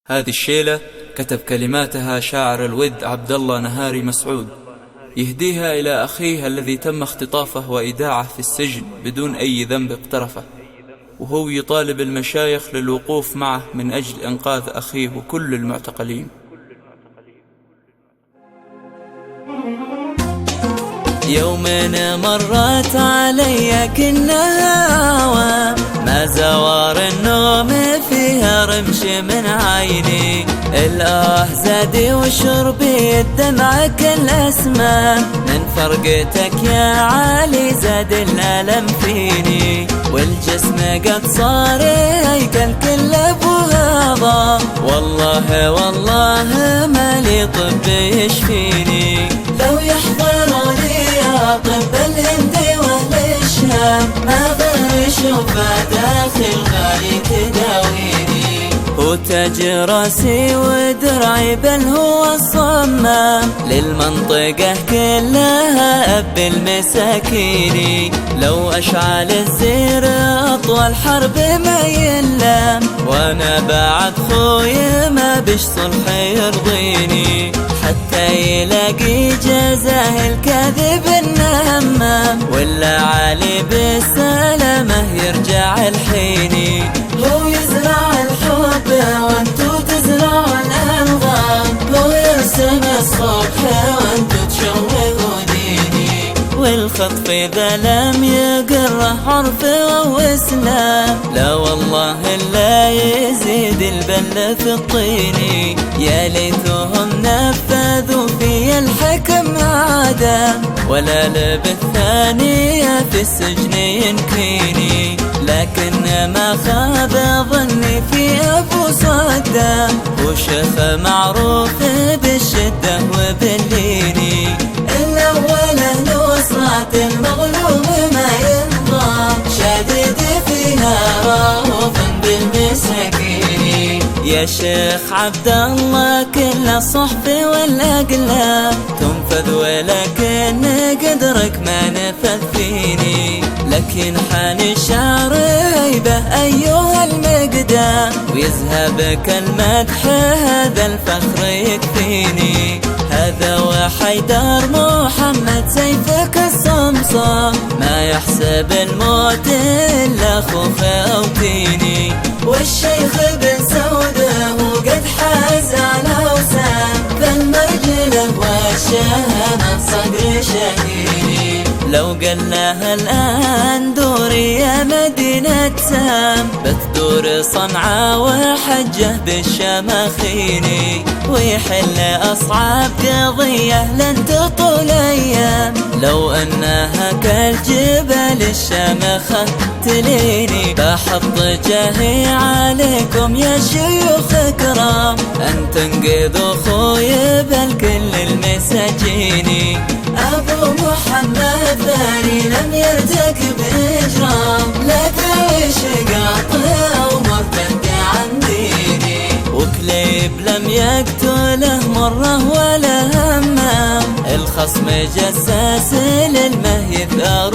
هذه الشيلة كتب كلماتها شاعر الود عبد الله نهاري مسعود، يهديها إلى أخيه الذي تم اختطافه وإيداعه في السجن بدون أي ذنب اقترفه، وهو يطالب المشايخ للوقوف معه من أجل إنقاذ أخيه وكل المعتقلين. يومين مرت علي كأنها أعوام، ما زوار النوم فيها رمش من عيني، الآه زادي وشربي الدمع كالأسماء، من فرقتك يا علي زاد الألم فيني، والجسم قد صار هيكل كل أبوها ضام، والله والله ما لي طب يشفيني، لو يحضرني طب الهندي والشام ما ضر شوفه داخل غالي تداويني، هو تاج راسي ودرعي بل هو الصمام، للمنطقة كلها أب المساكيني، لو أشعل الزير أطول حرب ما يلام، وأنا بعد خوي ما بش صلح يرضيني، حتى يلاقي جزاه الكذب النمام، ولا علي بالسلامة يرجع الحيني، هو يزرع الحب وانتو تزرعوا الألغام، هو يرسم الصبح وانتو تشوهوا ديني، والخطف إذا لم يقره عرف وإسلام، لا والله إلا يزيد البل في الطيني، يا ليتهم نفذوا في الحكم عادة، ولا لبث ثانية في السجن ينكيني، لكن ما خاب ظني في أبو صدام، وشيخ معروف بالشدة وبالليني، الأول نصرة المظلوم ما ينضام، شديد فيها رؤوف بالمساكين، يا شيخ عبد الله كل الصحف والأقلام تنفذ، ولكن قدرك ما نفذ فيني، لكن حان الشعر هيبة أيها المقدام، ويذهب كالمدح هذا الفخر يكفيني، هذا وحيدر محمد سيفك الصمصام، ما يحسب الموت إلا خوف أو كيني، والشيخ بن سوده قد حاز على وسام، فالمرجله والشهامة صدر شهيري، لو قلناها الآن دوري يا مدينة سام، بتدور صنعاء وحجه بالشماخيني، ويحل أصعب قضية لن تطول أيام، لو أنها كالجبال الشامخة تليني، بحط جاهي عليكم يا شيوخ كرام، أن تنقذوا خوي بالكل المساجيني، أبو محمد ثاني لم يرتكب إجرام، لا تعيش قاطع ومرتد عن ديني، وكليب لم يقتله مرة ولا همام، الخصم جساس للمهي ثار